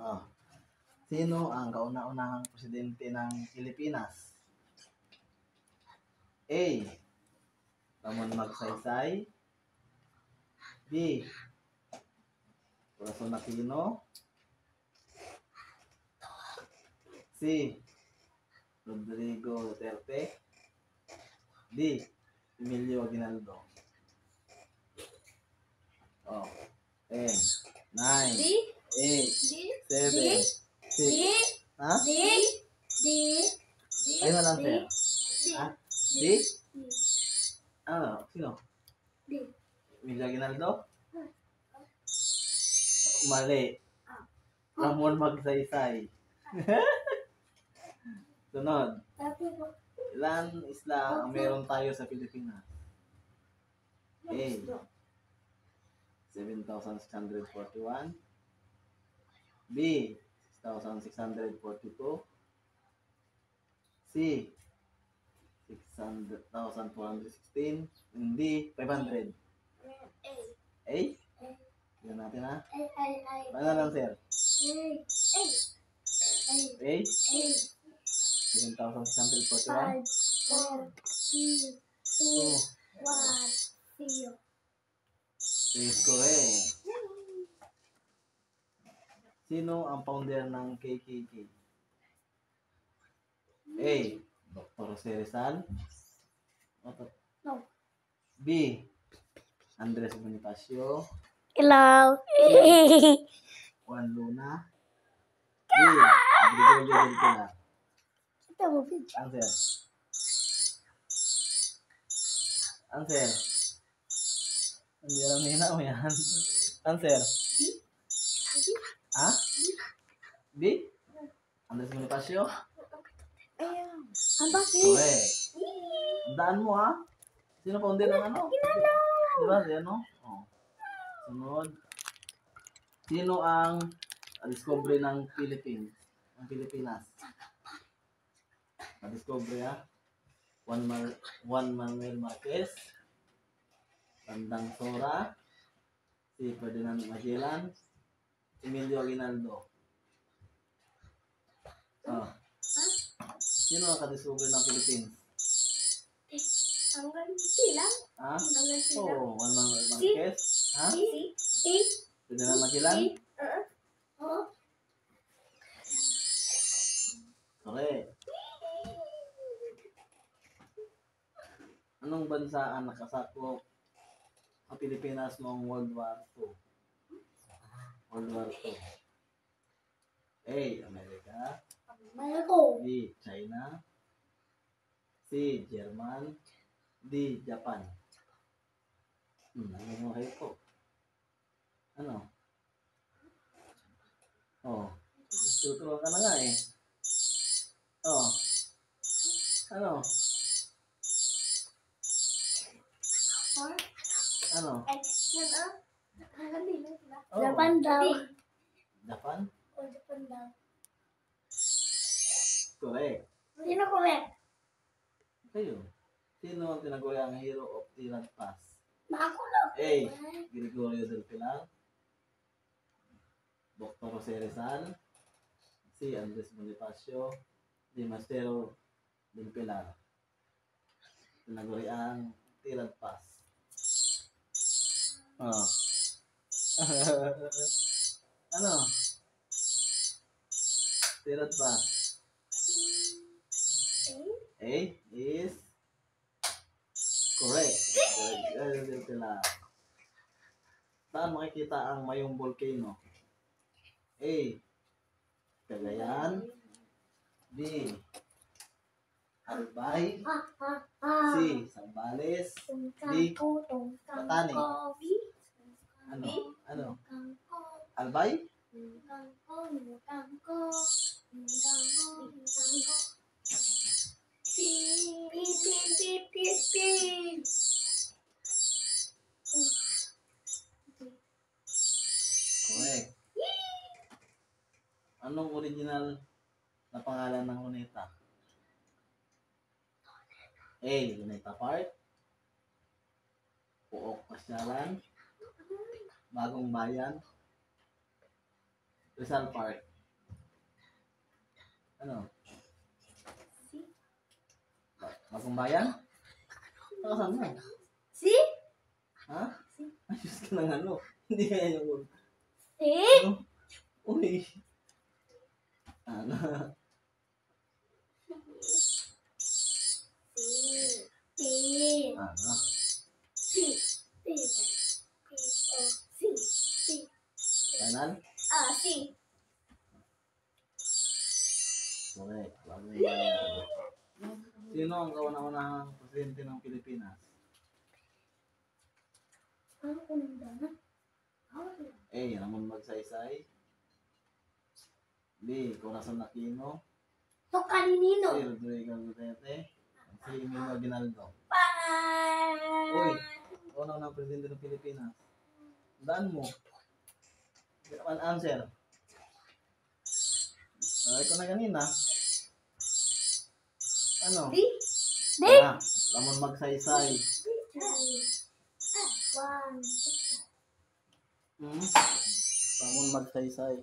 Oh. Sino ang kauna-unahang presidente ng Pilipinas? A. Ramon Magsaysay. B. Corazon Aquino. C. Rodrigo Duterte. D. Emilio Aguinaldo. Oh. 10, 9, 8, 7, 6. Ha? Ay, walang sir. Ha? D? Ano? Sino? Emilio Aguinaldo? Mali. Ramon Magsaysay. Sunod. Ilan isla ang meron tayo sa Pilipinas? A. 7,641. B. 6,642. C. 600,416. And D. 500. A? Tignan natin ha. Paano lang sir? A? 7,641. 5, 4, 3, 2, 1, 0. Is correct. Sino ang founder ng KKK? A. Dr. Jose Rizal. No. B. Andres Bonifacio. Hello. Juan Luna. D. Gregorio del Pilar. Ito mo, bitch. Answer. Answer. Hindi alam nila mo yan. Answer. Ha? B? Andres Bonifacio? Ayan. Ang bakit? Correct. Daan mo ha. Sino founder ng ano? Diba? Si ano? Oh. Sunod. Sino ang discovery ng Philippines? Ang Pilipinas? Na-discovery ha? Juan Manuel Marquez. Tandang Sora. Si Ferdinand Magellan. Emilio Aguinaldo. Oh. Sino ang ka-discovery ng Philippines? Hanggang sila? Ha? Hanggang sila? Oo, Juan Manuel Marquez. Ha? Ferdinand Magellan? Oo. Correct. Anong bansa ang nakasakop ang Pilipinas noong World War II? World War II. A. Amerika. Malako. B. China. C. German. D. Japan. Ano mo kayo po? Ano? Oh. Tuturuan ka na nga eh. Oh. Ano? Ano? Hanggang din sila. Oh. Japan daw. Japan? O, Japan daw. Correct. Sino correct? Kayo. Sino ang tinaguriang hero of Tiran Pass? Ako na. A. Gregorio del Pilar. Dr. Jose Rizal. C. Andres Bonifacio. D. Maestro del Pilar. Tinaguriang Tiran Pass. Oh. Ano? Tiran Pass. A is correct. Gregorio del Pilar. Saan makikita ang Mayong Volcano? A. Cagayan. B. Albay. C. Sambales. D. Batanes. Ano? Ano? Albay? Correct. Anong original na pangalan ng Luneta? A. Luneta Park. Pook Pasyalan. Bagong Bayan. Rizal Park. Ano? Si. Bagong bayan? Saan mo? Si. Ha? Ayos ka ng ano. Hindi kaya yung word. Si. Ano? Uy. Ano? Si. Ano? Si. Si. Si. Si. Final? Si. Correct. Bagong bayan. Sino ang kauna-unahang presidente ng Pilipinas? Ano ko nang dana? A. Ramon Magsaysay. B. Corazon Aquino. So, kaninino? C. Rodrigo Duterte. C. Emilio Aguinaldo. Bye! Uy, kauna-unahang presidente ng Pilipinas. Daan mo. An answer. Ito na kanina. Ano? Di? Ah, Ramon Magsaysay. One. Hmm? Ramon Magsaysay.